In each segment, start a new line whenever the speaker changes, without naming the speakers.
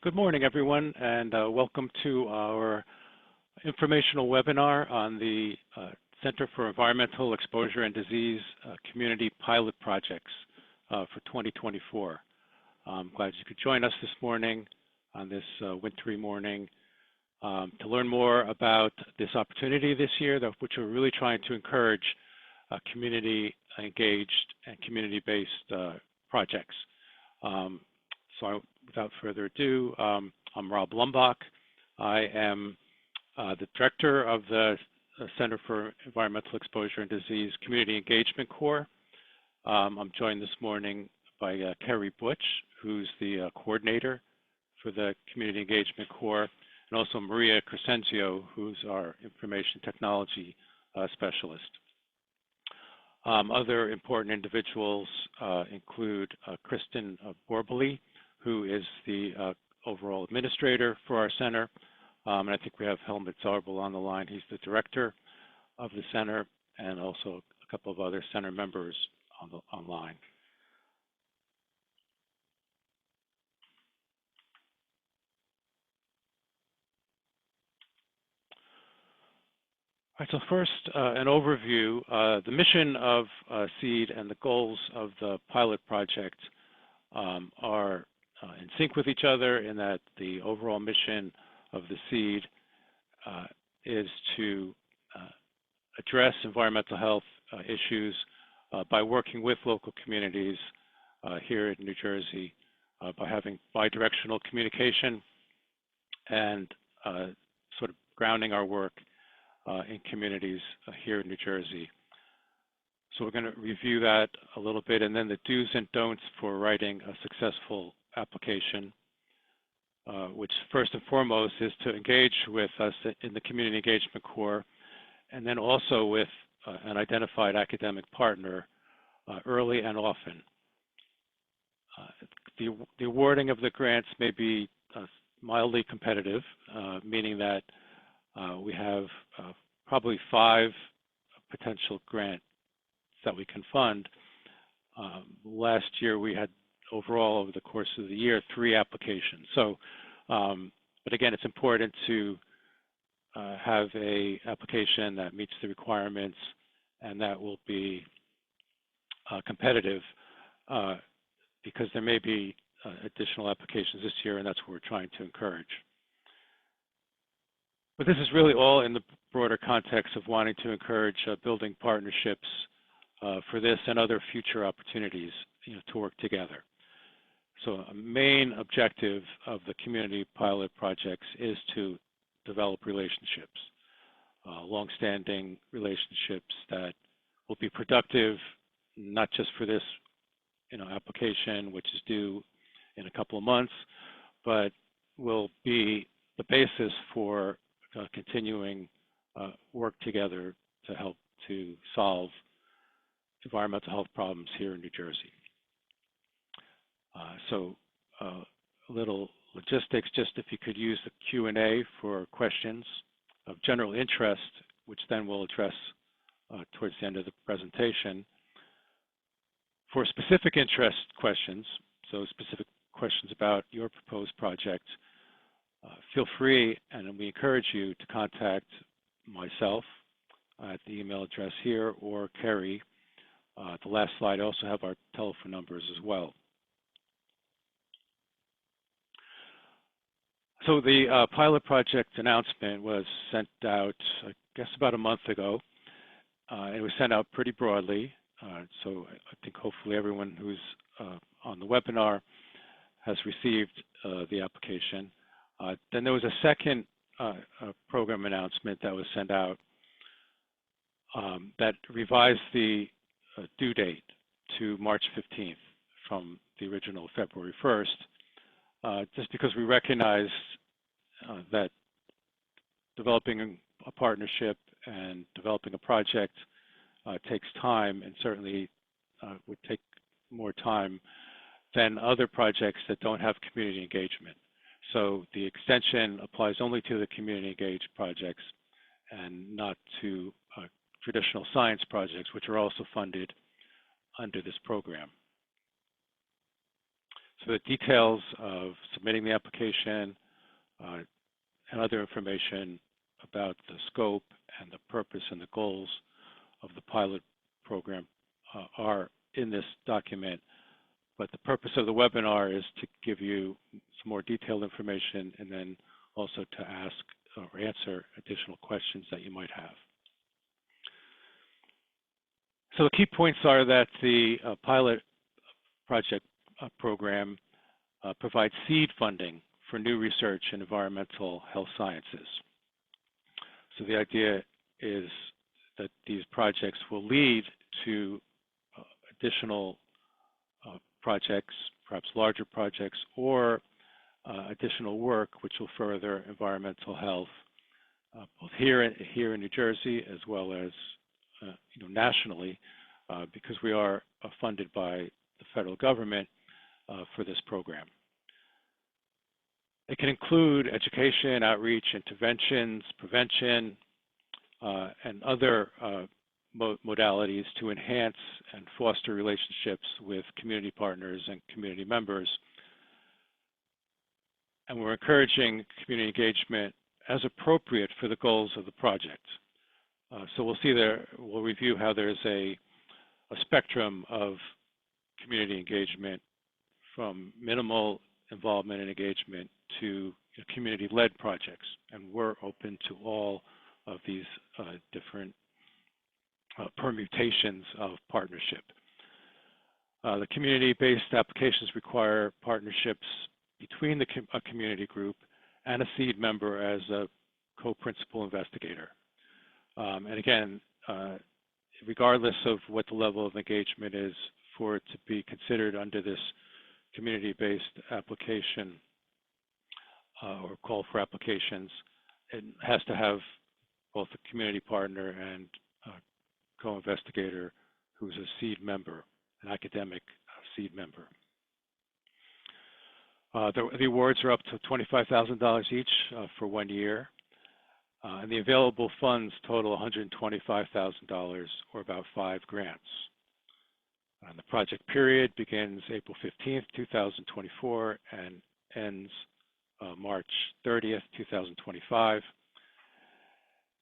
Good morning, everyone, and welcome to our informational webinar on the Center for Environmental Exposure and Disease Community Pilot Projects for 2024. I'm glad you could join us this morning on this wintry morning to learn more about this opportunity this year, which we're really trying to encourage community engaged and community-based projects. Without further ado, I'm Rob Lumbach. I am the director of the Center for Environmental Exposure and Disease Community Engagement Corps. I'm joined this morning by Kerry Butch, who's the coordinator for the Community Engagement Corps, and also Maria Crescenzio, who's our information technology specialist. Other important individuals include Kristen Borbely, who is the overall administrator for our center. And I think we have Helmut Zarbel on the line. He's the director of the center, and also a couple of other center members online. All right, so first, an overview. The mission of CEED and the goals of the pilot project are in sync with each other, in that the overall mission of the CEED is to address environmental health issues by working with local communities here in New Jersey, by having bi-directional communication and sort of grounding our work in communities here in New Jersey. So we're going to review that a little bit, and then the do's and don'ts for writing a successful application, which first and foremost is to engage with us in the Community Engagement Corps, and then also with an identified academic partner early and often. The awarding of the grants may be mildly competitive, meaning that we have probably 5 potential grants that we can fund. Last year we had overall over the course of the year 3 applications. So, but again, it's important to have a application that meets the requirements and that will be competitive, because there may be additional applications this year, and that's what we're trying to encourage. But this is really all in the broader context of wanting to encourage building partnerships for this and other future opportunities, to work together. So a main objective of the community pilot projects is to develop relationships, long-standing relationships that will be productive, not just for this application, which is due in a couple of months, but will be the basis for continuing work together to help to solve environmental health problems here in New Jersey. So a little logistics, just if you could use the Q&A for questions of general interest, which then we'll address towards the end of the presentation. For specific interest questions, so specific questions about your proposed project, feel free, and we encourage you to contact myself at the email address here, or Kerry. The last slide, I also have our telephone numbers as well. So the pilot project announcement was sent out, I guess, about a month ago. It was sent out pretty broadly. So I think hopefully everyone who's on the webinar has received the application. Then there was a second program announcement that was sent out that revised the due date to March 15th from the original February 1st, just because we recognized that developing a partnership and developing a project takes time, and certainly would take more time than other projects that don't have community engagement. So the extension applies only to the community engaged projects and not to traditional science projects, which are also funded under this program. So the details of submitting the application and other information about the scope and the purpose and the goals of the pilot program are in this document. But the purpose of the webinar is to give you some more detailed information and then also to ask or answer additional questions that you might have. So the key points are that the pilot project program provides seed funding for new research in environmental health sciences. So the idea is that these projects will lead to additional projects, perhaps larger projects, or additional work which will further environmental health, both here in New Jersey as well as nationally, because we are funded by the federal government for this program. It can include education, outreach, interventions, prevention, and other modalities to enhance and foster relationships with community partners and community members. And we're encouraging community engagement as appropriate for the goals of the project. So we'll see there, we'll review how there's a spectrum of community engagement from minimal involvement and engagement to community-led projects. And we're open to all of these different permutations of partnership. The community-based applications require partnerships between a community group and a CEED member as a co-principal investigator. And again, regardless of what the level of engagement is, for it to be considered under this community-based application or call for applications, it has to have both a community partner and a co-investigator who's a CEED member, an academic CEED member. The awards are up to $25,000 each for 1 year. And the available funds total $125,000, or about 5 grants. And the project period begins April 15th, 2024, and ends March 30th, 2025.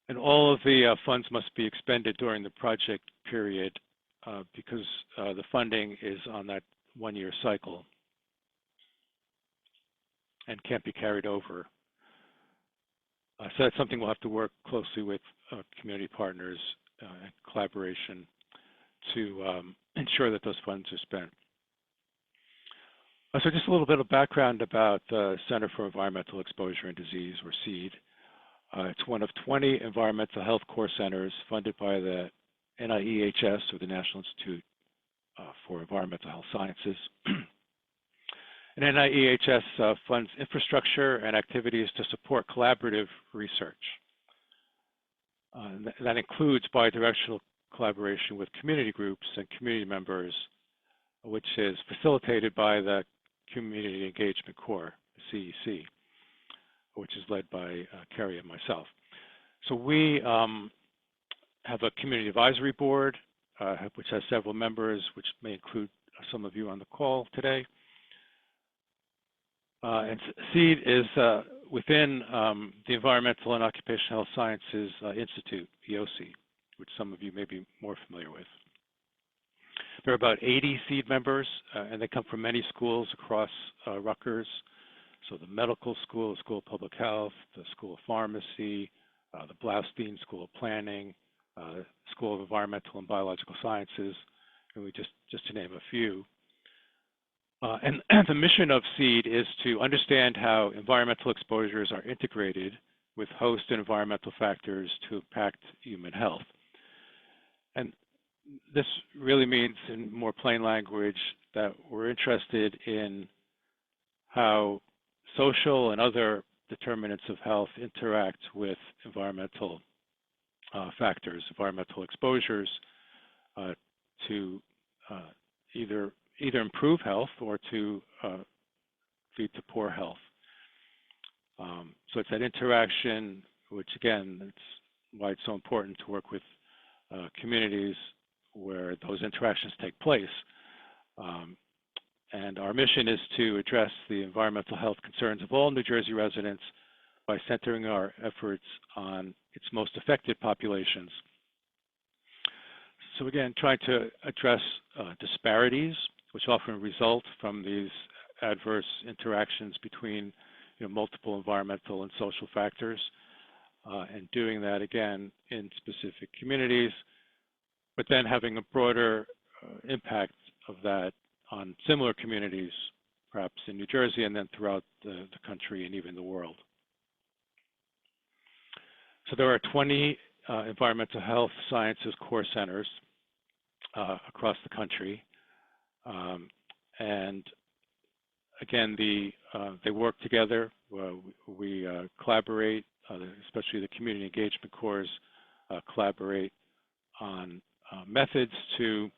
And all of the funds must be expended during the project period because the funding is on that 1-year cycle and can't be carried over. So that's something we'll have to work closely with community partners and collaboration to ensure that those funds are spent. So just a little bit of background about the Center for Environmental Exposure and Disease, or CEED. It's one of 20 environmental health core centers funded by the NIEHS, or the National Institute for Environmental Health Sciences. And NIEHS funds infrastructure and activities to support collaborative research. That includes bidirectional collaboration with community groups and community members, which is facilitated by the Community Engagement Core, CEC, which is led by Kerry and myself. So we have a community advisory board, which has several members, which may include some of you on the call today. And CEED is within the Environmental and Occupational Health Sciences Institute, EOC, which some of you may be more familiar with. There are about 80 CEED members, and they come from many schools across Rutgers. So the medical school, the School of Public Health, the School of Pharmacy, the Blaustein School of Planning, School of Environmental and Biological Sciences, and we just to name a few. And the mission of CEED is to understand how environmental exposures are integrated with host and environmental factors to impact human health. And this really means, in more plain language, that we're interested in how social and other determinants of health interact with environmental factors, environmental exposures, to either improve health or to lead to poor health. So it's that interaction, which again, that's why it's so important to work with communities where those interactions take place, And our mission is to address the environmental health concerns of all New Jersey residents by centering our efforts on its most affected populations. So again, trying to address disparities, which often result from these adverse interactions between multiple environmental and social factors, and doing that again in specific communities, but then having a broader impact of that on similar communities, perhaps in New Jersey and then throughout the country and even the world. So there are 20 environmental health sciences core centers across the country. And again, they work together. We collaborate, especially the community engagement cores collaborate on methods to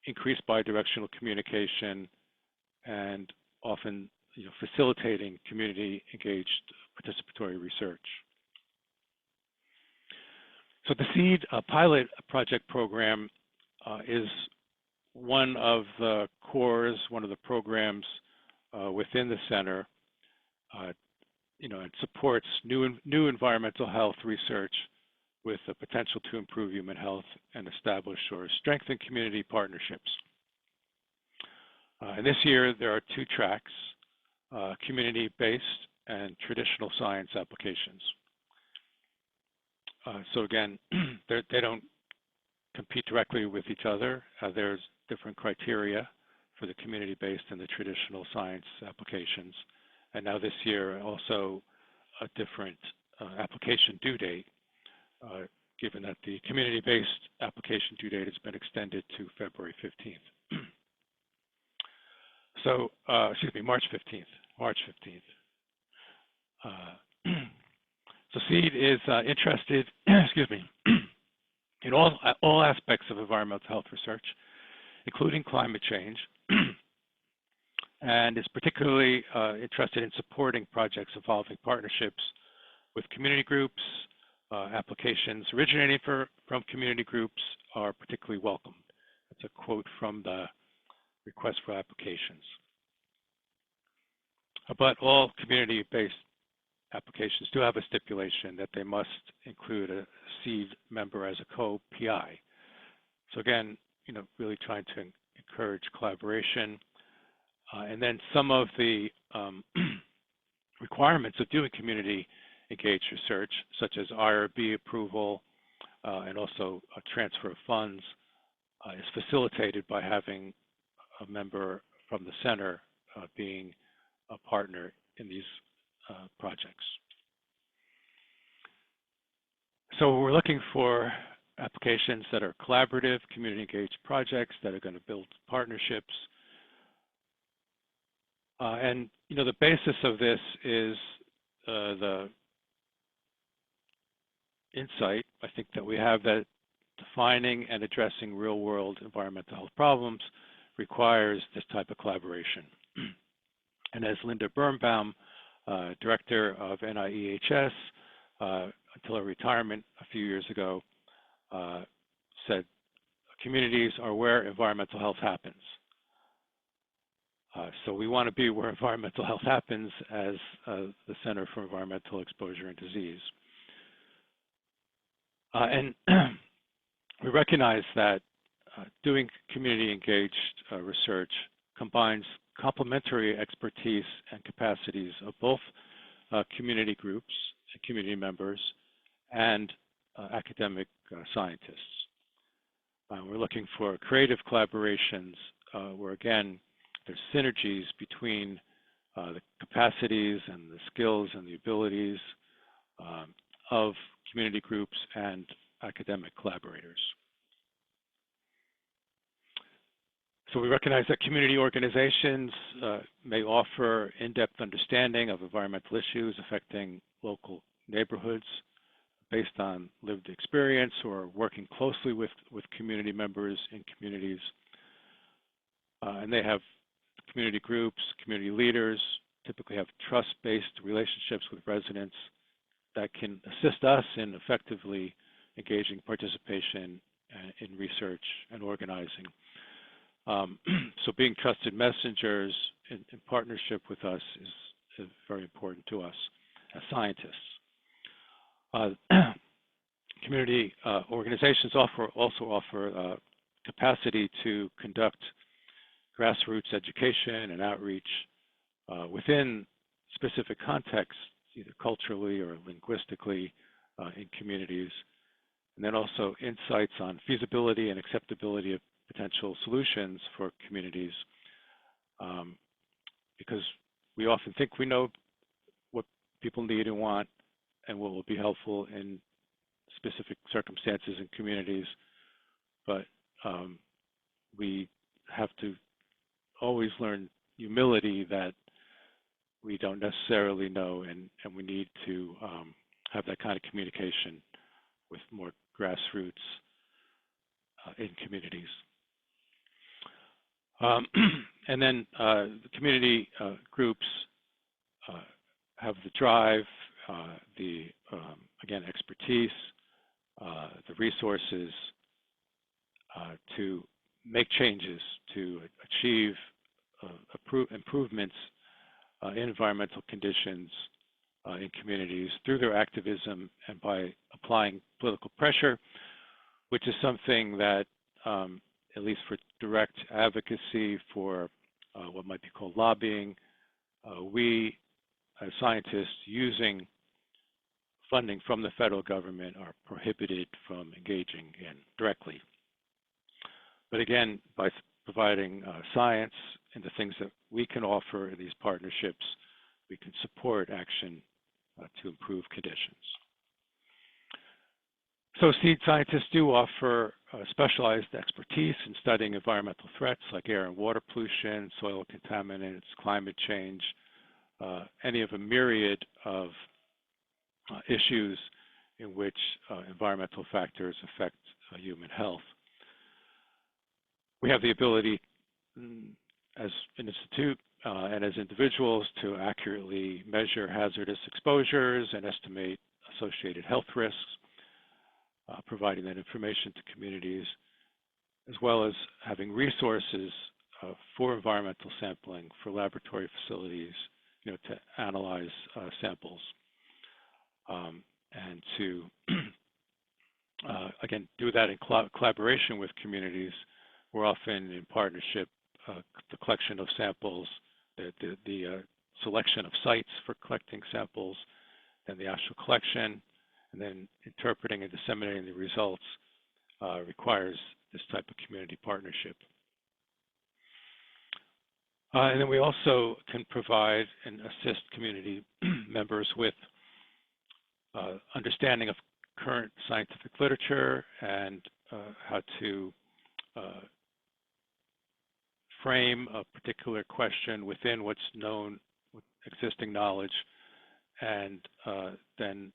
increase bidirectional communication and often facilitating community engaged participatory research. So the CEED pilot project program is one of the cores, one of the programs within the center. It supports new environmental health research with the potential to improve human health and establish or strengthen community partnerships. And this year there are 2 tracks, community-based and traditional science applications. So again, they don't compete directly with each other. There's different criteria for the community-based and the traditional science applications. And now this year also a different application due date, given that the community-based application due date has been extended to February 15th. So, excuse me, March 15th. March 15th. So CEED is interested, excuse me, in all aspects of environmental health research, including climate change, and is particularly interested in supporting projects involving partnerships with community groups. Applications originating from community groups are particularly welcomed. That's a quote from the request for applications. But all community-based applications do have a stipulation that they must include a CEED member as a co-PI. So again, really trying to encourage collaboration. And then some of the requirements of doing community engaged research, such as IRB approval and also a transfer of funds, is facilitated by having a member from the center being a partner in these projects. So we're looking for applications that are collaborative, community engaged projects that are going to build partnerships. And the basis of this is the insight, I think, that we have that defining and addressing real-world environmental health problems requires this type of collaboration. And as Linda Birnbaum, director of NIEHS, until her retirement a few years ago, said, communities are where environmental health happens. So we want to be where environmental health happens as the Center for Environmental Exposure and Disease. And we recognize that doing community engaged research combines complementary expertise and capacities of both community groups and community members and academic scientists. We're looking for creative collaborations where, again, there's synergies between the capacities and the skills and the abilities of community groups and academic collaborators. So we recognize that community organizations may offer in-depth understanding of environmental issues affecting local neighborhoods based on lived experience or working closely with community members in communities. And they have community groups, community leaders, typically have trust-based relationships with residents that can assist us in effectively engaging participation in research and organizing. So being trusted messengers in partnership with us is very important to us as scientists. Community organizations also offer capacity to conduct grassroots education and outreach within specific contexts, either culturally or linguistically in communities, and then also insights on feasibility and acceptability of potential solutions for communities, because we often think we know what people need and want and what will be helpful in specific circumstances and communities, but we have to always learn humility that we don't necessarily know, and we need to have that kind of communication with more grassroots in communities. And then the community groups have the drive, again, expertise, the resources to make changes, to achieve improvements in environmental conditions in communities through their activism and by applying political pressure, which is something that, at least for direct advocacy for what might be called lobbying, we as scientists using funding from the federal government are prohibited from engaging in directly. But again, by providing science and the things that we can offer in these partnerships, we can support action to improve conditions. So CEED scientists do offer specialized expertise in studying environmental threats like air and water pollution, soil contaminants, climate change, any of a myriad of issues in which environmental factors affect human health. We have the ability as an institute and as individuals to accurately measure hazardous exposures and estimate associated health risks, providing that information to communities, as well as having resources for environmental sampling for laboratory facilities, to analyze samples and to, again, do that in collaboration with communities. We're often in partnership, the collection of samples, the selection of sites for collecting samples, and the actual collection, and then interpreting and disseminating the results requires this type of community partnership. And then we also can provide and assist community members with understanding of current scientific literature and how to frame a particular question within what's known with existing knowledge, and then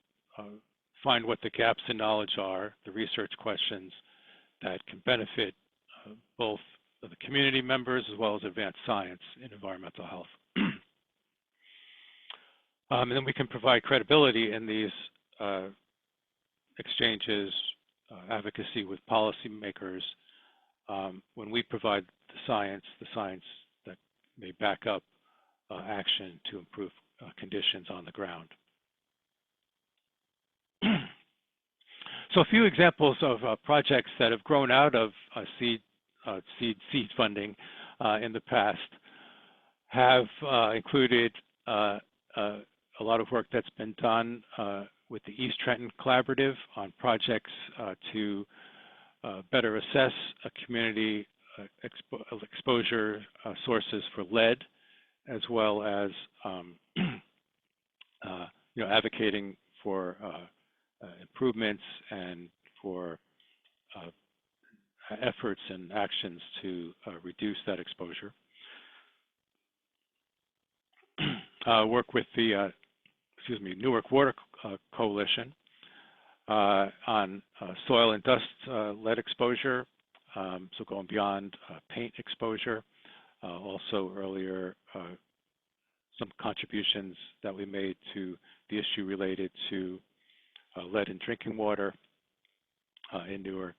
find what the gaps in knowledge are, the research questions that can benefit both the community members as well as advanced science in environmental health. And then we can provide credibility in these exchanges, advocacy with policymakers, when we provide the science that may back up action to improve conditions on the ground. So a few examples of projects that have grown out of CEED funding in the past have included a lot of work that's been done with the East Trenton Collaborative on projects to better assess a community exposure sources for lead, as well as advocating for improvements and for efforts and actions to reduce that exposure. Work with the Newark Water Coalition on soil and dust lead exposure, so going beyond paint exposure. Also earlier, some contributions that we made to the issue related to lead in drinking water in Newark.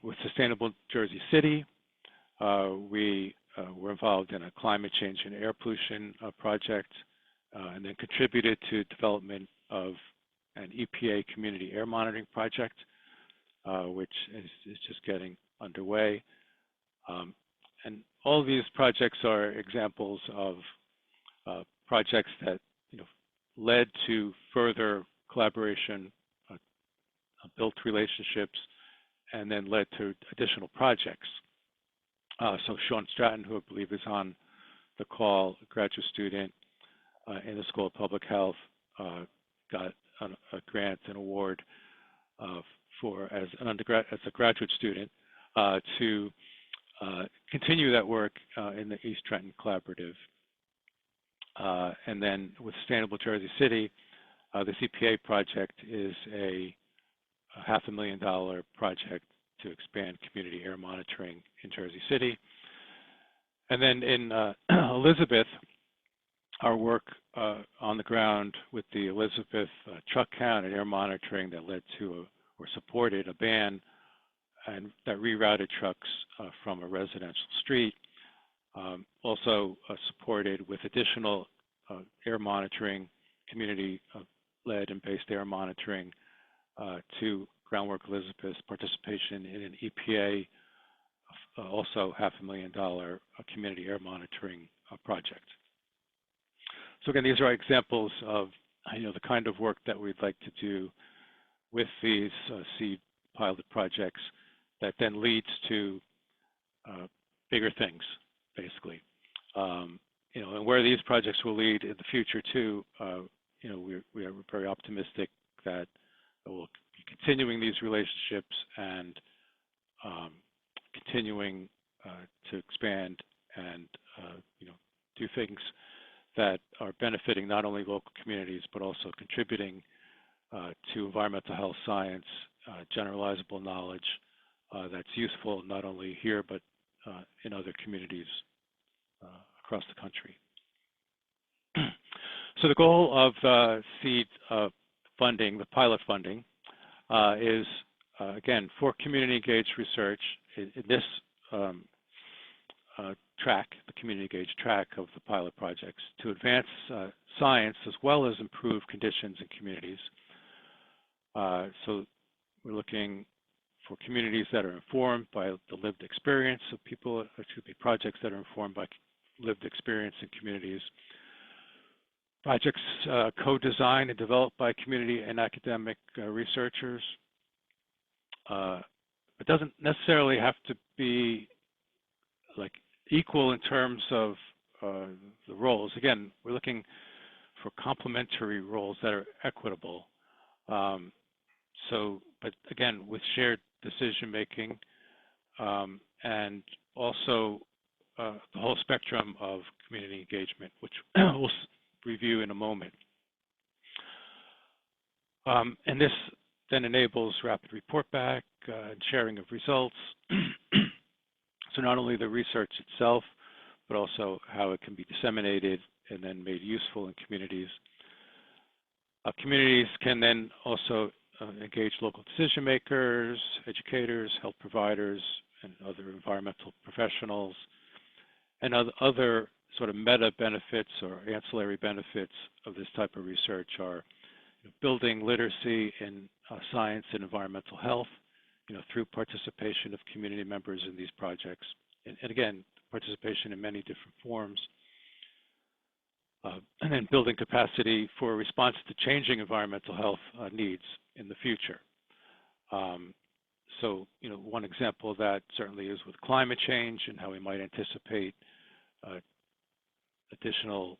with Sustainable Jersey City, we were involved in a climate change and air pollution project, and then contributed to development of an EPA community air monitoring project, which is just getting underway. And all of these projects are examples of projects that led to further collaboration, built relationships, and then led to additional projects. So Sean Stratton, who I believe is on the call, a graduate student in the School of Public Health, got a grant and award as a graduate student to continue that work in the East Trenton Collaborative. And then with Sustainable Jersey City, the CPA project is a $500,000 project to expand community air monitoring in Jersey City. And then in Elizabeth, our work on the ground with the Elizabeth truck count and air monitoring that led to or supported a ban and that rerouted trucks from a residential street. Also supported with additional air monitoring, community-led and based air monitoring to Groundwork Elizabeth's participation in an EPA, also $500,000 community air monitoring project. So again, these are examples of the kind of work that we'd like to do with these CEED pilot projects that then leads to bigger things, basically. And where these projects will lead in the future too, we are very optimistic that we'll be continuing these relationships and continuing to expand and do things that are benefiting not only local communities but also contributing to environmental health science, generalizable knowledge that's useful not only here but in other communities across the country. So the goal of CEED funding, the pilot funding, is again for community engaged research in this track, the community engaged track of the pilot projects, to advance science as well as improve conditions in communities. So we're looking for communities that are informed by the lived experience of people, projects that are informed by lived experience in communities. Projects co-designed and developed by community and academic researchers. It doesn't necessarily have to be like equal in terms of the roles. Again, we're looking for complementary roles that are equitable. But again, with shared decision making and also the whole spectrum of community engagement, which we'll review in a moment. And this then enables rapid report back and sharing of results. So not only the research itself, but also how it can be disseminated and then made useful in communities. Communities can then also engage local decision makers, educators, health providers, and other environmental professionals, and other sort of meta benefits or ancillary benefits of this type of research are building literacy in science and environmental health, through participation of community members in these projects, and again, participation in many different forms. And then building capacity for response to changing environmental health needs in the future. So, one example of that certainly is with climate change and how we might anticipate additional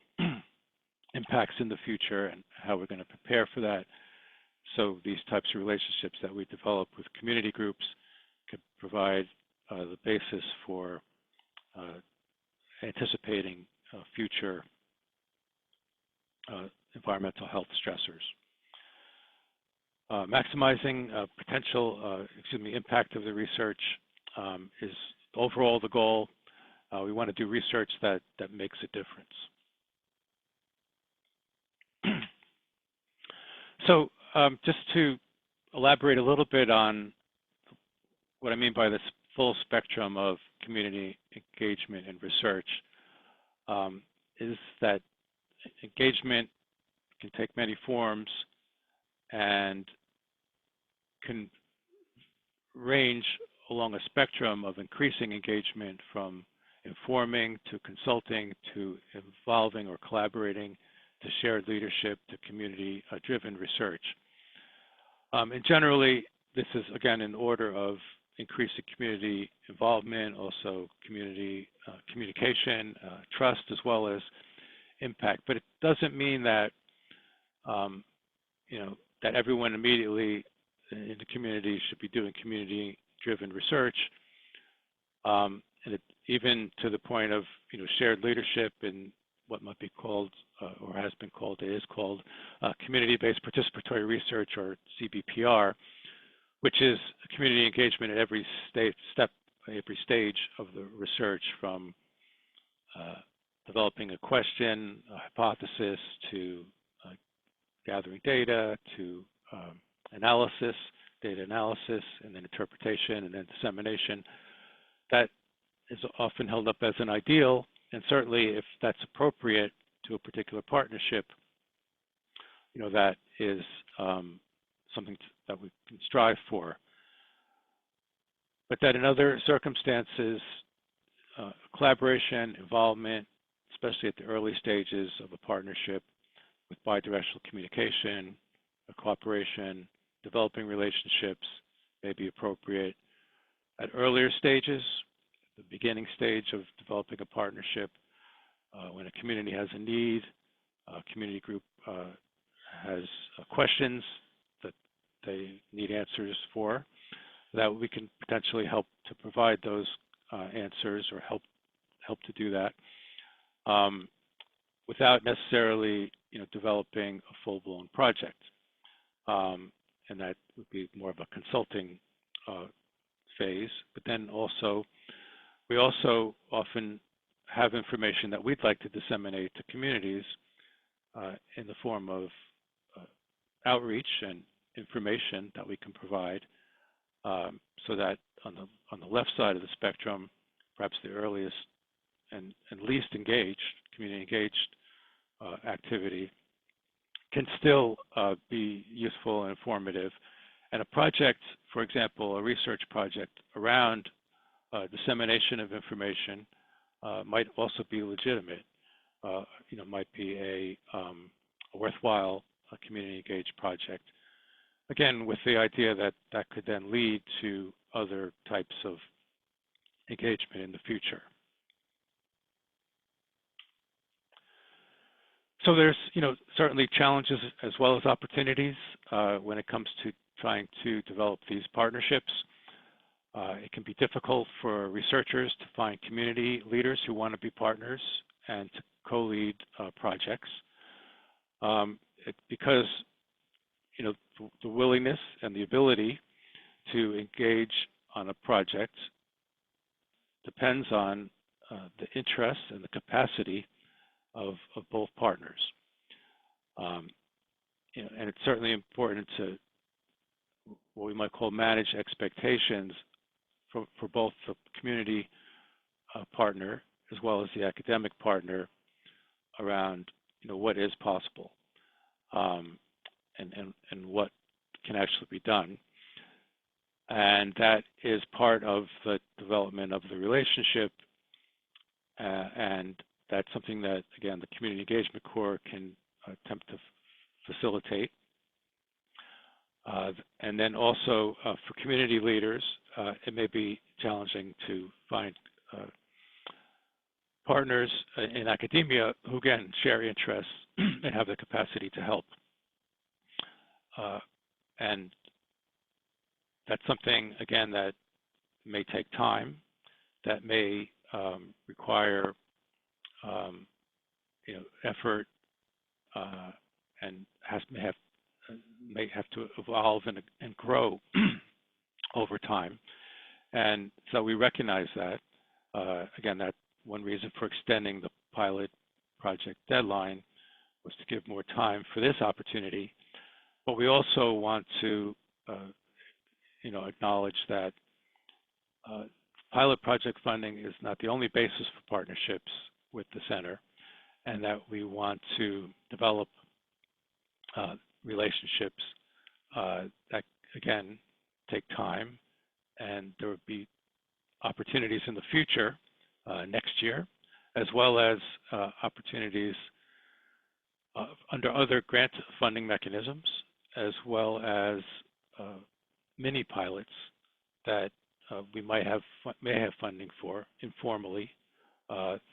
impacts in the future and how we're going to prepare for that. So these types of relationships that we develop with community groups could provide the basis for anticipating future environmental health stressors. Maximizing potential, impact of the research is overall the goal. We want to do research that makes a difference. So just to elaborate a little bit on what I mean by this full spectrum of community engagement and research is that engagement can take many forms and can range along a spectrum of increasing engagement from informing to consulting to involving or collaborating to shared leadership to community-driven research. And generally, this is, again, in order of increasing community involvement, also community communication, trust, as well as impact. But it doesn't mean that, that everyone immediately in the community should be doing community-driven research. And even to the point of, shared leadership in what might be called, or has been called, is called community-based participatory research, or CBPR, which is community engagement at every every stage of the research, from developing a question, a hypothesis, to gathering data, to analysis, data analysis, and then interpretation, and then dissemination. That is often held up as an ideal, and certainly if that's appropriate to a particular partnership, that is something that we can strive for. But that in other circumstances, collaboration, involvement, especially at the early stages of a partnership with bidirectional communication, cooperation, developing relationships may be appropriate. At earlier stages, the beginning stage of developing a partnership, when a community has a need, a community group has questions that they need answers for, that we can potentially help to provide those answers, or help to do that, without necessarily developing a full-blown project. And that would be more of a consulting phase. But then also, we also often have information that we'd like to disseminate to communities in the form of outreach and information that we can provide, so that on the left side of the spectrum, perhaps the earliest and least engaged, community engaged activity can still be useful and informative. And a project, for example, a research project around dissemination of information might also be legitimate. Might be a worthwhile community engaged project. Again, with the idea that that could then lead to other types of engagement in the future. So there's, certainly challenges as well as opportunities when it comes to trying to develop these partnerships. It can be difficult for researchers to find community leaders who want to be partners and to co-lead projects, because the willingness and the ability to engage on a project depends on the interest and the capacity of both partners. And it's certainly important to what we might call manage expectations for both the community partner as well as the academic partner around what is possible, and what can actually be done. And that is part of the development of the relationship, and that's something that, again, the Community Engagement Corps can attempt to facilitate. And then also for community leaders, it may be challenging to find partners in academia who, again, share interests and have the capacity to help. And that's something, again, that may take time, that may require effort, and may have to evolve and grow over time. And so we recognize that. Again, that's one reason for extending the pilot project deadline, was to give more time for this opportunity. But we also want to acknowledge that pilot project funding is not the only basis for partnerships with the center, and that we want to develop relationships that, again, take time, and there would be opportunities in the future next year, as well as opportunities under other grant funding mechanisms, as well as mini pilots that we may have funding for informally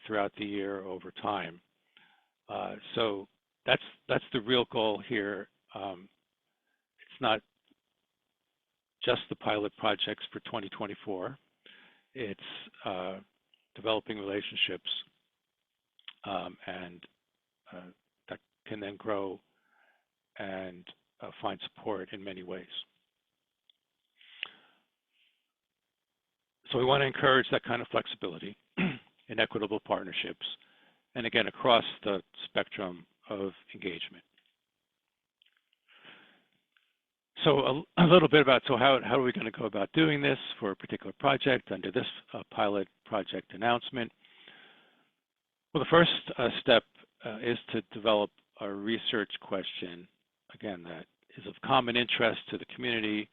throughout the year over time. So that's the real goal here. It's not just the pilot projects for 2024. It's developing relationships and that can then grow and find support in many ways. So we want to encourage that kind of flexibility in equitable partnerships, and again, across the spectrum of engagement. So a little bit about, so how are we going to go about doing this for a particular project under this pilot project announcement? Well, the first step is to develop a research question, again, that is of common interest to the community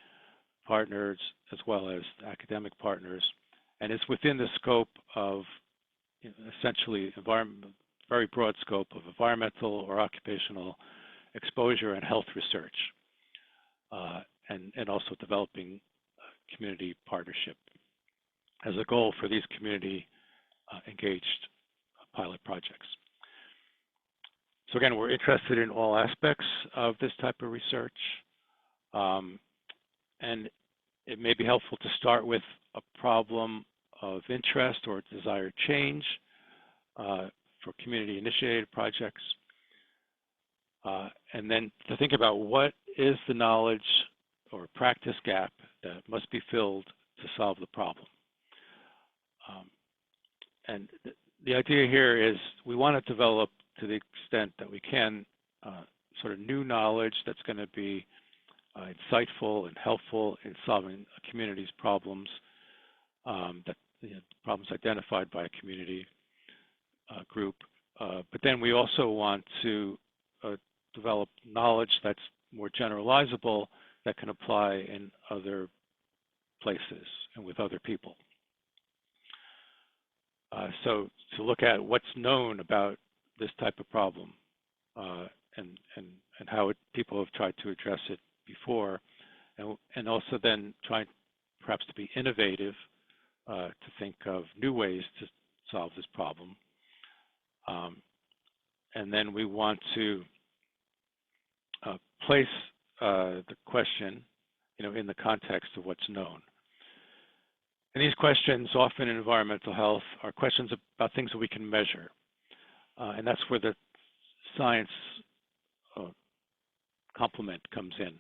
partners as well as academic partners, and is within the scope of essentially very broad scope of environmental or occupational exposure and health research, and also developing community partnership as a goal for these community engaged pilot projects. So again, we're interested in all aspects of this type of research, and it may be helpful to start with a problem of interest or desired change for community-initiated projects, and then to think about what is the knowledge or practice gap that must be filled to solve the problem. And the idea here is we want to develop, to the extent that we can, sort of new knowledge that's going to be insightful and helpful in solving a community's problems, problems identified by a community group. But then we also want to develop knowledge that's more generalizable that can apply in other places and with other people. So to look at what's known about this type of problem and how people have tried to address it before, and also then trying perhaps to be innovative to think of new ways to solve this problem. And then we want to place the question, in the context of what's known. And these questions, often in environmental health, are questions about things that we can measure. And that's where the science complement comes in,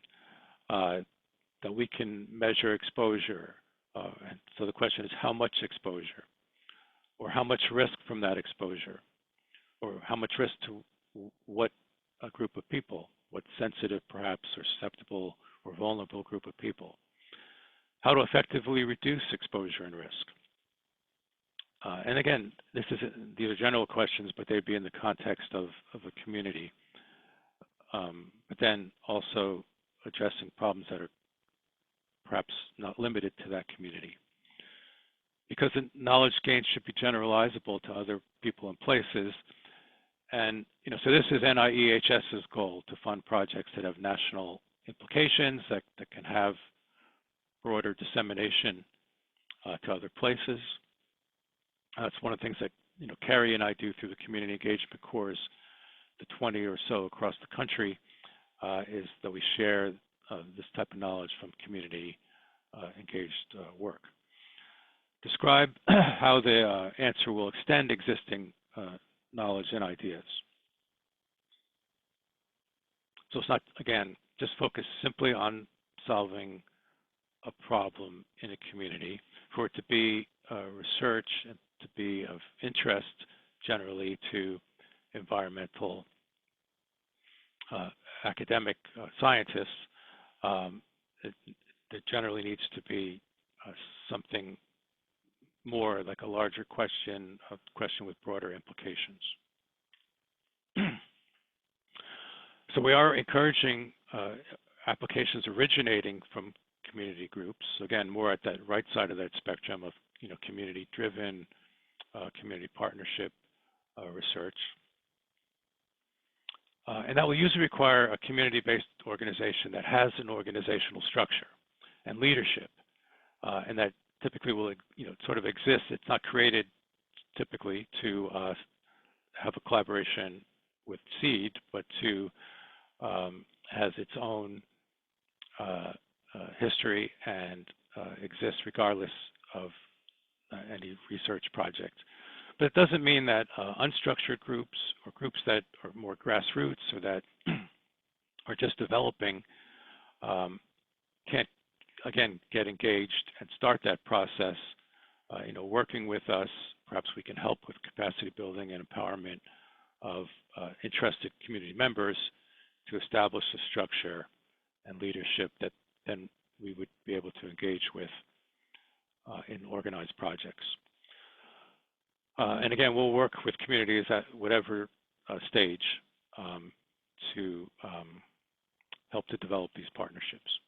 that we can measure exposure. And so the question is, how much exposure? Or how much risk from that exposure? Or how much risk to what a group of people? What sensitive, perhaps, or susceptible or vulnerable group of people? How to effectively reduce exposure and risk? And again, these are general questions, but they'd be in the context of a community. But then also addressing problems that are perhaps not limited to that community. Because the knowledge gains should be generalizable to other people and places. And so this is NIEHS's goal, to fund projects that have national implications, that can have broader dissemination to other places. That's one of the things that Carrie and I do through the community engagement cores, the 20 or so across the country, is that we share this type of knowledge from community engaged work. Describe how the answer will extend existing knowledge and ideas. So it's not, again, just focus simply on solving a problem in a community. For it to be research and to be of interest generally to environmental academic scientists, there generally needs to be something more like a larger question, a question with broader implications. So we are encouraging applications originating from community groups. Again, more at that right side of that spectrum of community-driven, community partnership research. And that will usually require a community-based organization that has an organizational structure and leadership, and that typically will sort of exist. It's not created typically to have a collaboration with CEED, but to has its own history and exists regardless of any research project. But it doesn't mean that unstructured groups or groups that are more grassroots or that are just developing can't, again, get engaged and start that process. Working with us, perhaps we can help with capacity building and empowerment of interested community members to establish a structure and leadership that then we would be able to engage with in organized projects. And again, we'll work with communities at whatever stage to help to develop these partnerships.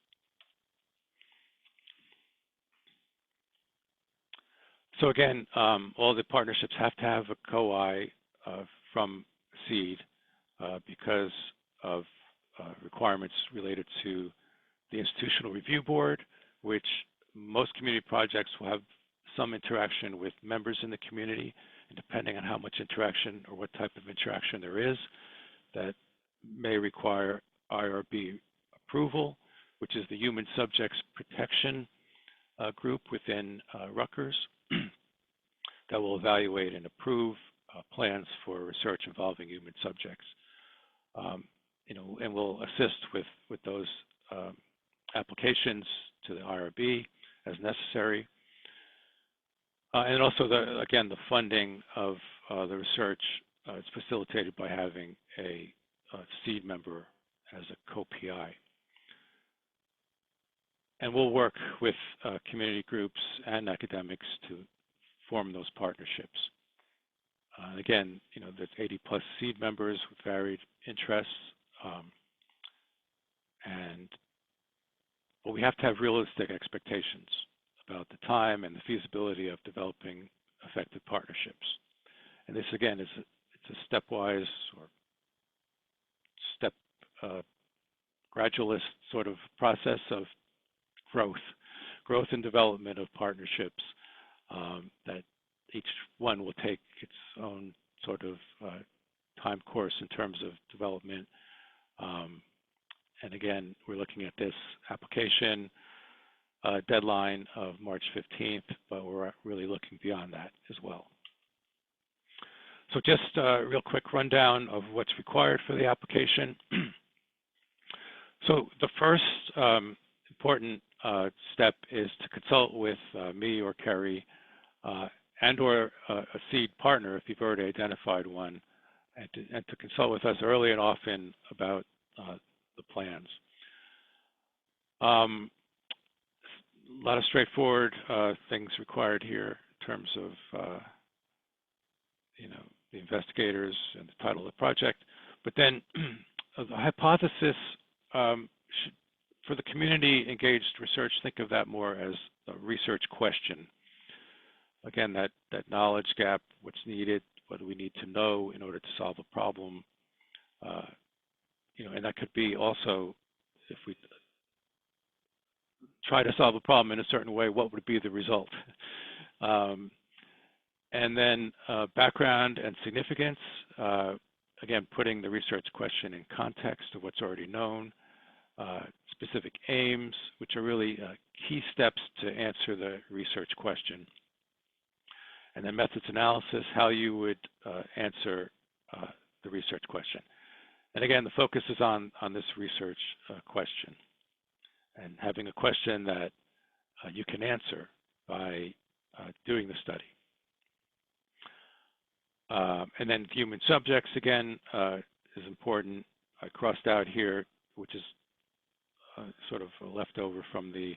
So again, all the partnerships have to have a COI from CEED because of requirements related to the institutional review board, which most community projects will have some interaction with members in the community, and depending on how much interaction or what type of interaction there is, that may require IRB approval, which is the Human Subjects Protection group within Rutgers that will evaluate and approve plans for research involving human subjects. And will assist with those applications to the IRB as necessary. And also, again, the funding of the research is facilitated by having a CEED member as a co-PI. And we'll work with community groups and academics to form those partnerships. Again, there's 80 plus CEED members with varied interests. But we have to have realistic expectations about the time and the feasibility of developing effective partnerships. And this, again, it's a stepwise or step gradualist sort of process of growth and development of partnerships that each one will take its own sort of time course in terms of development. And again, we're looking at this application deadline of March 15th, but we're really looking beyond that as well. So just a real quick rundown of what's required for the application. So the first important step is to consult with me or Kerry and or a CEED partner if you've already identified one, and to consult with us early and often about the plans. A lot of straightforward things required here in terms of the investigators and the title of the project, but then the hypothesis for the community engaged research, think of that more as a research question. Again, that knowledge gap, what's needed, what do we need to know in order to solve a problem, and that could be also, if we try to solve a problem in a certain way, what would be the result? And then background and significance, again, putting the research question in context of what's already known, specific aims, which are really key steps to answer the research question. And then methods analysis, how you would answer the research question. And again, the focus is on this research question and having a question that you can answer by doing the study. And then human subjects, again, is important. I crossed out here, which is sort of a leftover from the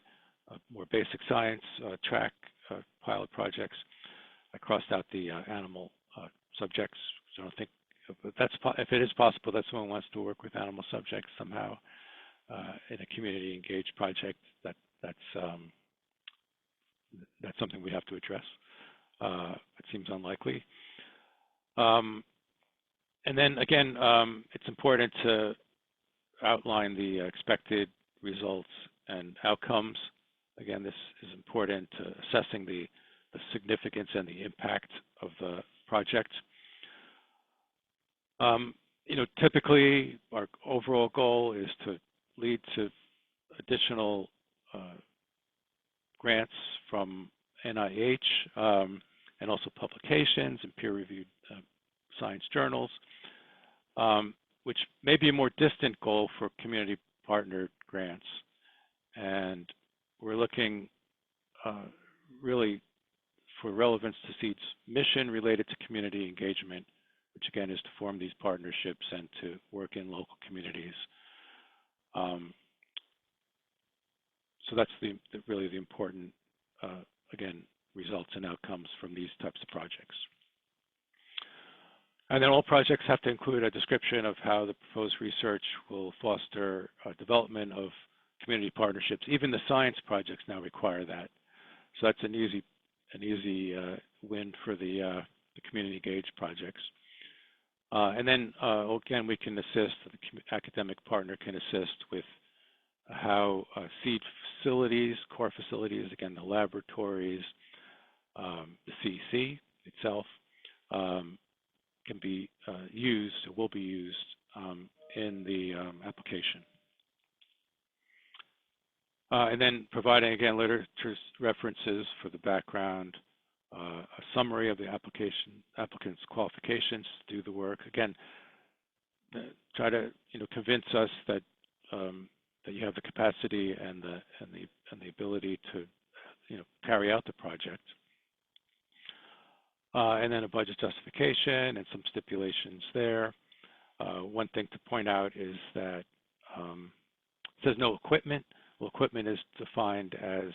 more basic science track pilot projects. I crossed out the animal subjects. So I don't think if it is possible that someone wants to work with animal subjects somehow in a community engaged project, that's something we have to address. It seems unlikely. And then again, it's important to outline the expected results and outcomes. Again, this is important to assessing the significance and the impact of the project. Typically, our overall goal is to lead to additional grants from NIH and also publications and peer-reviewed science journals, which may be a more distant goal for community partnered grants. And we're looking really for relevance to CEED's mission related to community engagement, which again is to form these partnerships and to work in local communities. So that's really the important, again, results and outcomes from these types of projects. And then all projects have to include a description of how the proposed research will foster development of community partnerships. Even the science projects now require that. So that's an easy win for the community engaged projects. And then again, we can assist, the academic partner can assist with how CEED facilities, core facilities, again, the laboratories, the CEC itself, can be used, or will be used in the application. And then providing, again, literature references for the background, a summary of the applicant's qualifications to do the work. Again, try to convince us that that you have the capacity and the ability to carry out the project. And then a budget justification and some stipulations there. One thing to point out is that it says no equipment. Well, equipment is defined as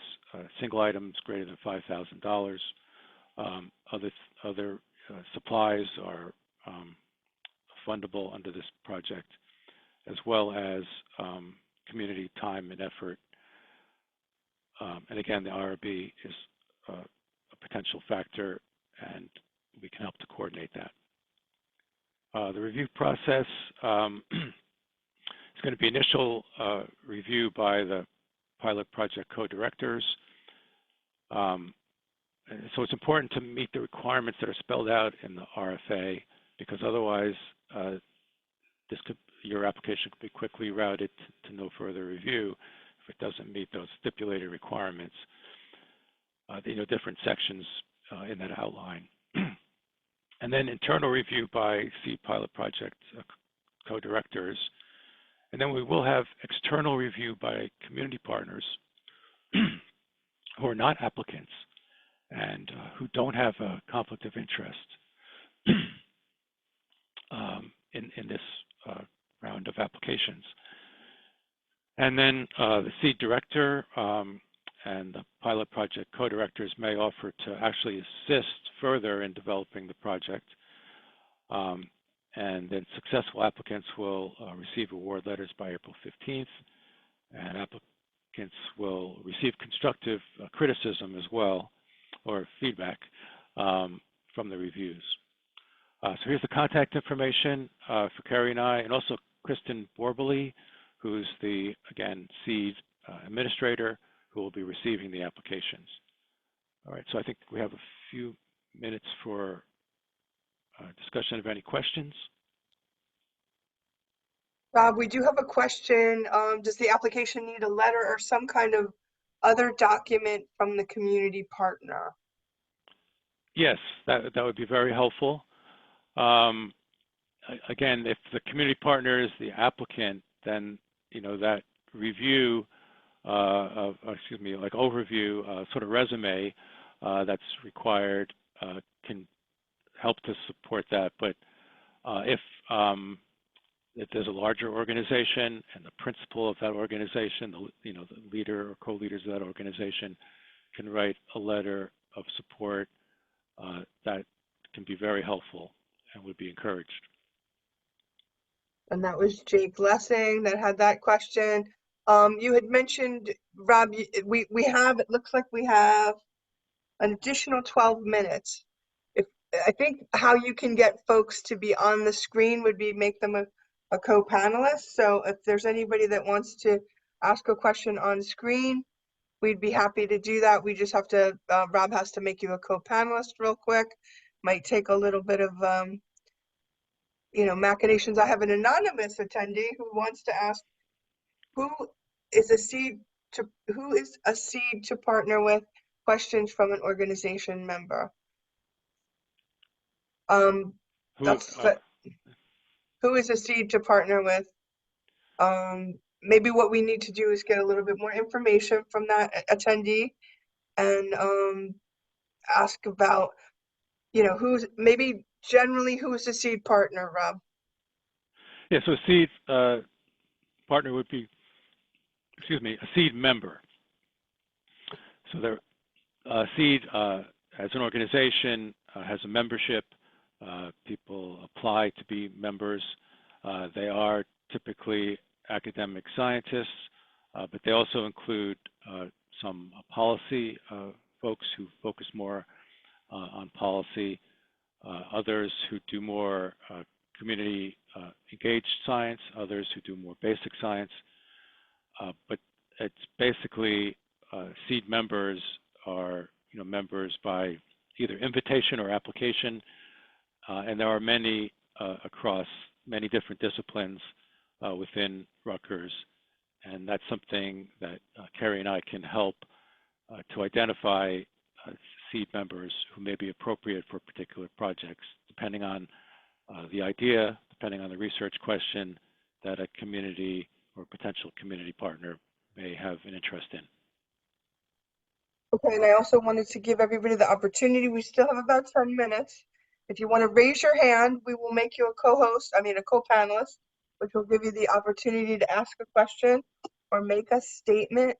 single items greater than $5,000. Other supplies are fundable under this project, as well as community time and effort. And again, the IRB is a potential factor, and we can help to coordinate that. The review process is going to be initial review by the pilot project co-directors. So it's important to meet the requirements that are spelled out in the RFA, because otherwise your application could be quickly routed to no further review if it doesn't meet those stipulated requirements. Different sections in that outline. And then internal review by CEED pilot project co-directors. And then we will have external review by community partners who are not applicants and who don't have a conflict of interest in this round of applications. And then the CEED director and the pilot project co-directors may offer to actually assist further in developing the project. And then successful applicants will receive award letters by April 15th, and applicants will receive constructive criticism as well, or feedback from the reviews. So here's the contact information for Carrie and I, and also Kristen Borbely, who's the, again, CEED administrator, who will be receiving the applications. All right, so I think we have a few minutes for discussion of any questions.
Bob, we do have a question. Does the application need a letter or some kind of other document from the community partner?
Yes, that would be very helpful. Again, if the community partner is the applicant, then that review like overview, sort of resume that's required can help to support that. But if there's a larger organization and the principal of that organization, the leader or co-leaders of that organization can write a letter of support, that can be very helpful and would be encouraged.
And that was Jake Lessing that had that question. You had mentioned, Rob, we have, it looks like we have an additional 12 minutes. If I think how you can get folks to be on the screen would be make them a co-panelist. So if there's anybody that wants to ask a question on screen, we'd be happy to do that. We just have to, Rob has to make you a co-panelist real quick. Might take a little bit of, machinations. I have an anonymous attendee who wants to ask, who is a seed to partner with? Questions from an organization member.
Who,
Who is a seed to partner with? Maybe what we need to do is get a little bit more information from that attendee and ask about, who's maybe generally who is a seed partner, Rob?
Yeah, so a CEED partner would be, a CEED member. So they're CEED as an organization has a membership. People apply to be members. They are typically academic scientists, but they also include some policy folks who focus more on policy, others who do more community engaged science, others who do more basic science. But it's basically CEED members are members by either invitation or application, and there are many across many different disciplines within Rutgers, and that's something that Carrie and I can help to identify CEED members who may be appropriate for particular projects, depending on the idea, depending on the research question that a community or potential community partner may have an interest in.
Okay, and I also wanted to give everybody the opportunity. We still have about 10 minutes. If you want to raise your hand, we will make you a co-panelist, which will give you the opportunity to ask a question or make a statement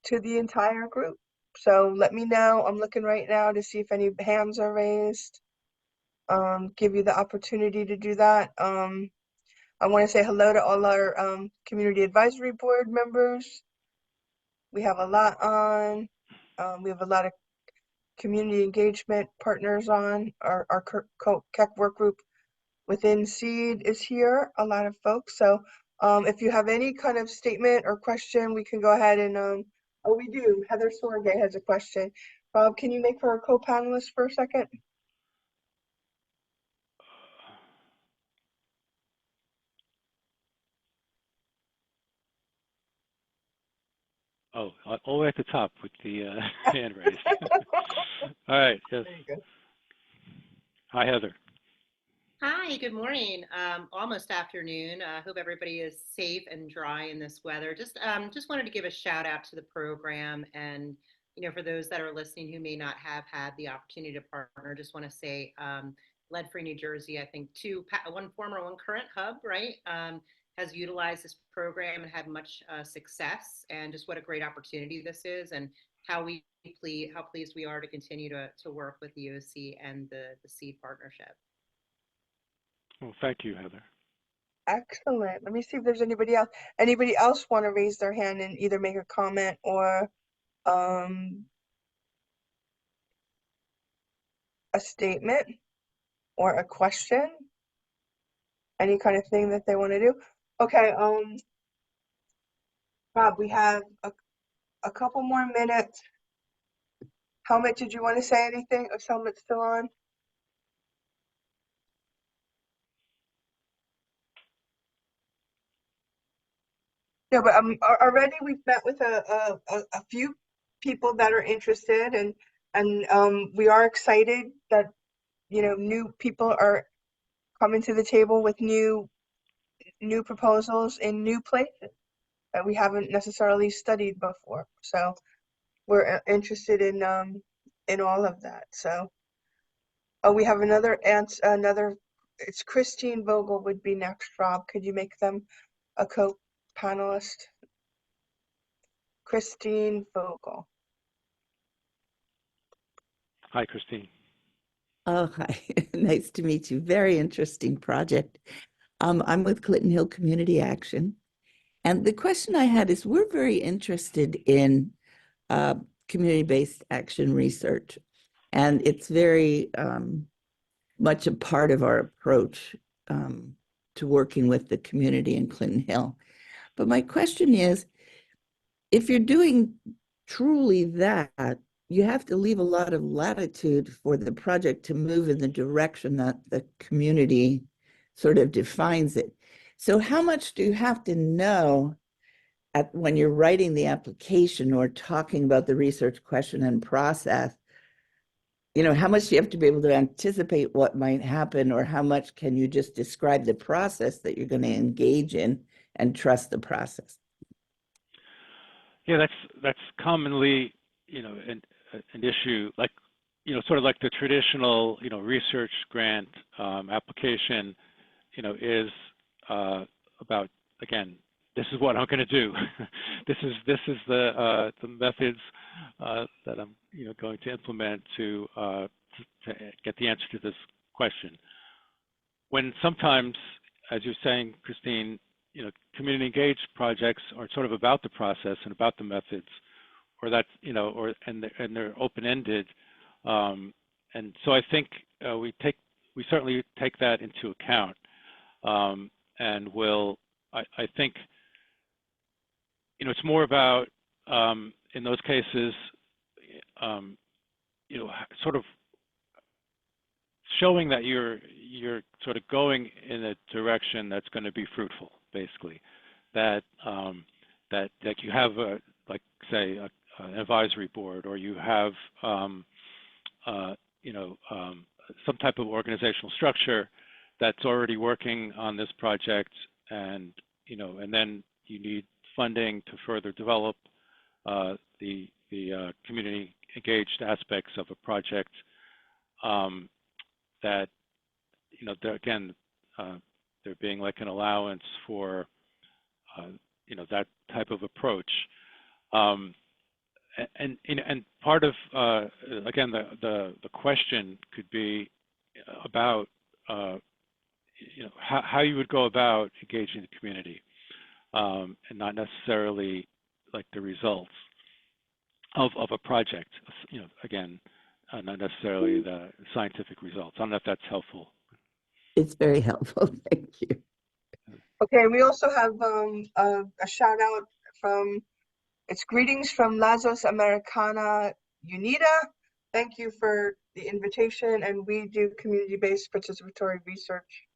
to the entire group. So let me know. I'm looking right now to see if any hands are raised. Give you the opportunity to do that. I want to say hello to all our community advisory board members. We have a lot on. We have a lot of community engagement partners on. Our KEC work group within CEED is here, a lot of folks. So if you have any kind of statement or question, we can go ahead and, oh, we do. Heather Sorgay has a question. Rob, can you make her a co-panelist for a second?
Oh, all the way at the top with the hand raised. All right, yes. Hi, Heather.
Hi, good morning. Almost afternoon. I hope everybody is safe and dry in this weather. Just wanted to give a shout out to the program, and for those that are listening who may not have had the opportunity to partner, just want to say Lead Free New Jersey, I think one former, one current hub, right, has utilized this program and had much success, and just what a great opportunity this is, and how pleased we are to continue to work with the UOC and the CEED partnership.
Well, thank you, Heather.
Excellent. Let me see if there's anybody else. Anybody else want to raise their hand and either make a comment or a statement or a question? Any kind of thing that they want to do? Okay, Rob, we have a couple more minutes. Helmut, did you want to say anything? Is Helmut still on? Yeah, but already we've met with a few people that are interested, and we are excited that new people are coming to the table with new proposals in new places that we haven't necessarily studied before. So we're interested in all of that. So we have another it's Christine Vogel would be next. Rob, could you make them a co-panelist? Christine Vogel.
Hi, Christine.
Oh, hi. Nice to meet you. Very interesting project. I'm with Clinton Hill Community Action. And the question I had is, we're very interested in uh, community-based action research. And it's very much a part of our approach to working with the community in Clinton Hill. But my question is, if you're doing truly that, you have to leave a lot of latitude for the project to move in the direction that the community sort of defines it. So how much do you have to know when you're writing the application or talking about the research question and process? You know, how much do you have to be able to anticipate what might happen, or how much can you just describe the process that you're going to engage in and trust the process?
Yeah, that's commonly, an issue, like, sort of like the traditional, research grant application, is about, again, this is what I'm going to do. this is the methods that I'm, going to implement to get the answer to this question. When sometimes, as you're saying, Christine, community engaged projects are sort of about the process and about the methods, or that's, and they're open-ended. And so I think we certainly take that into account, and I think, it's more about, in those cases, sort of showing that you're sort of going in a direction that's going to be fruitful, basically. That that you have like, say, an advisory board, or you have some type of organizational structure that's already working on this project, and and then you need funding to further develop the community engaged aspects of a project. That again, there being like an allowance for that type of approach, and part of again, the question could be about how you would go about engaging the community, and not necessarily like the results of a project. Again, not necessarily the scientific results. I don't know if that's helpful.
It's very helpful. Thank you.
Okay, we also have a shout out from, it's greetings from Lazos Americana Unida. Thank you for the invitation, and we do community-based participatory research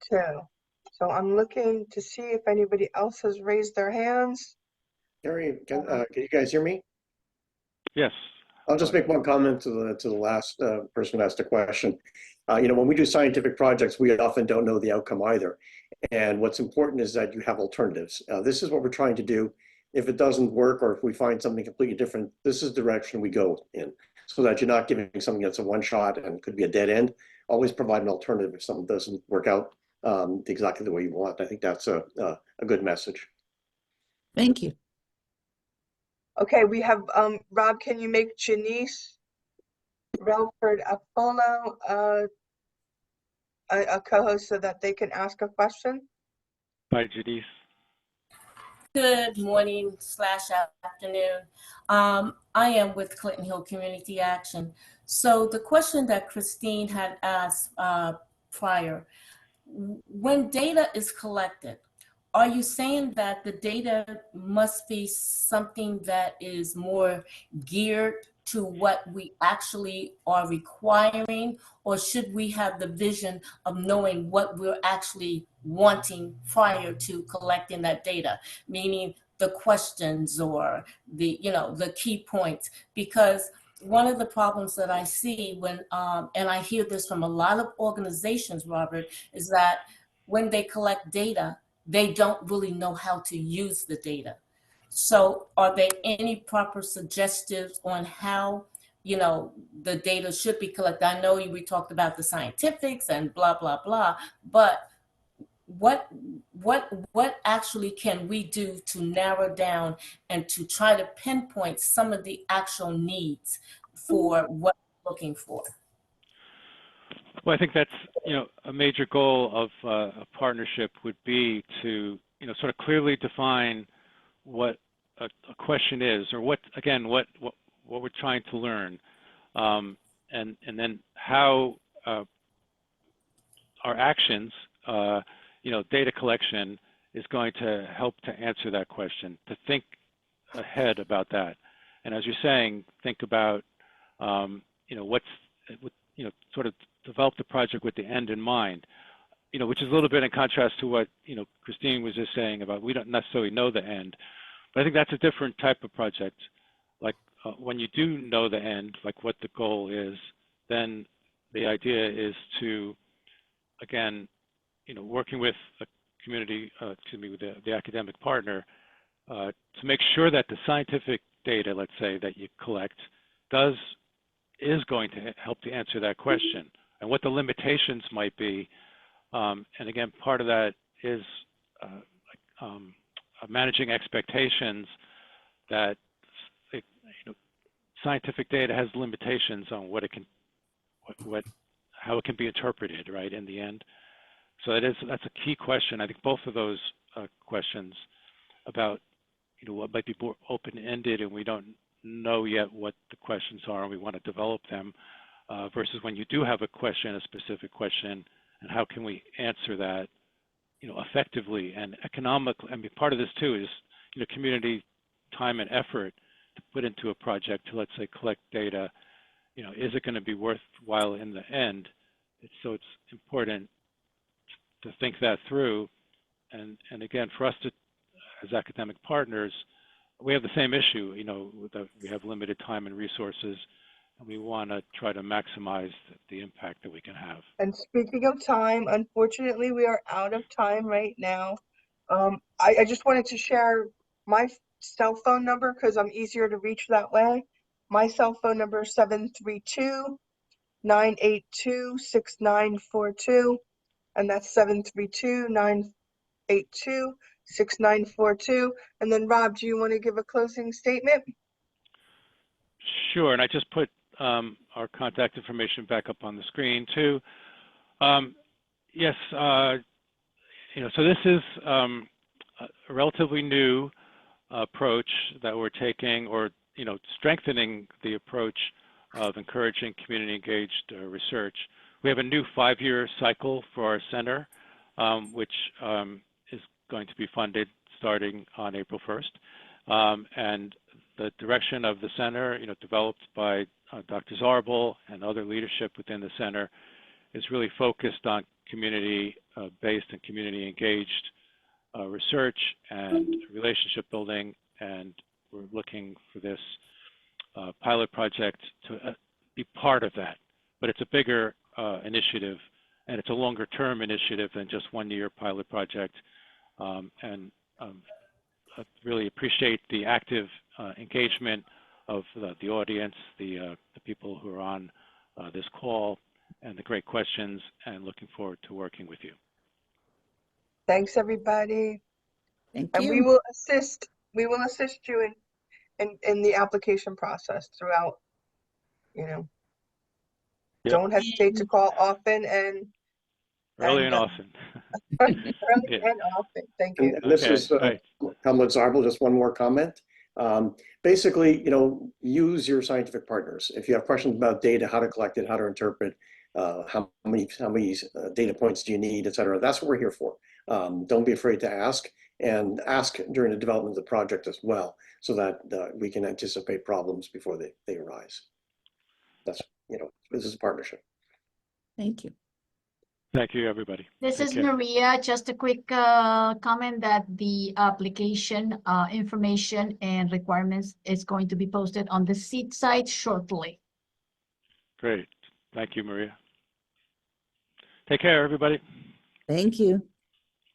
too. So I'm looking to see if anybody else has raised their hands.
Gary, can you guys hear me?
Yes.
I'll just make one comment to the last person who asked a question. When we do scientific projects, we often don't know the outcome either. And what's important is that you have alternatives. This is what we're trying to do. If it doesn't work, or if we find something completely different, this is the direction we go in, so that you're not giving something that's a one shot and could be a dead end. Always provide an alternative if something doesn't work out exactly the way you want. I think that's a good message.
Thank you.
Okay, we have Rob, can you make Janice Relford Apollo a co-host so that they can ask a question?
By Janice.
Good morning / afternoon. I am with Clinton Hill Community Action. So the question that Christine had asked prior, when data is collected, are you saying that the data must be something that is more geared to what we actually are requiring, or should we have the vision of knowing what we're actually wanting prior to collecting that data, meaning the questions or the key points? Because one of the problems that I see when and I hear this from a lot of organizations, Robert, is that when they collect data, they don't really know how to use the data. So are there any proper suggestions on how, the data should be collected? I know we talked about the scientifics and blah, blah, blah, but what actually can we do to narrow down and to try to pinpoint some of the actual needs for what looking for?
Well, I think that's, a major goal of a partnership would be to, sort of clearly define what a question is, or what we're trying to learn, and then how our actions, data collection is going to help to answer that question, to think ahead about that. And as you're saying, think about, sort of develop the project with the end in mind, which is a little bit in contrast to what, Christine was just saying about we don't necessarily know the end. But I think that's a different type of project. Like when you do know the end, like what the goal is, then the idea is to, again, working with a community, with the academic partner, to make sure that the scientific data, let's say, that you collect is going to help to answer that question, and what the limitations might be. And again, part of that is managing expectations that scientific data has limitations on what it can, how it can be interpreted, right, in the end. So that's a key question. I think both of those questions about what might be more open-ended and we don't know yet what the questions are and we want to develop them, versus when you do have a question, a specific question, and how can we answer that effectively and economically. I mean, part of this too is community time and effort to put into a project to, let's say, collect data. Is it going to be worthwhile in the end? So it's important to think that through. And again, for us as academic partners, we have the same issue, that we have limited time and resources, and we want to try to maximize the impact that we can have.
And speaking of time, unfortunately, we are out of time right now. I just wanted to share my cell phone number because I'm easier to reach that way. My cell phone number is 732-982-6942, and that's 732-982-6942. And then Rob, do you want to give a closing statement?
Sure, and I just put our contact information back up on the screen too. Yes, so this is a relatively new approach that we're taking, or strengthening the approach of encouraging community engaged research. We have a new 5-year cycle for our center, which is going to be funded starting on April 1st. And the direction of the center, developed by Dr. Zarbel and other leadership within the center, is really focused on community-based and community-engaged research and relationship building. And we're looking for this pilot project to be part of that. But it's a bigger initiative, and it's a longer-term initiative than just 1-year pilot project. I really appreciate the active engagement of the audience, the people who are on this call, and the great questions, and looking forward to working with you.
Thanks, everybody.
Thank
And
you.
we will assist you in the application process throughout.
Yep.
Don't hesitate to call often and
Early and often.
early
Yeah.
and often. Thank you.
And this is
right.
Hamlet Zarbel, just one more comment. Basically, use your scientific partners. If you have questions about data, how to collect it, how to interpret, how many data points do you need, et cetera, that's what we're here for. Don't be afraid to ask, and ask during the development of the project as well, so that we can anticipate problems before they arise. That's, this is a partnership.
Thank you.
Thank you, everybody.
This
Take
is
care.
Maria. Just a quick comment that the application information and requirements is going to be posted on the CEED site shortly.
Great. Thank you, Maria. Take care, everybody.
Thank you.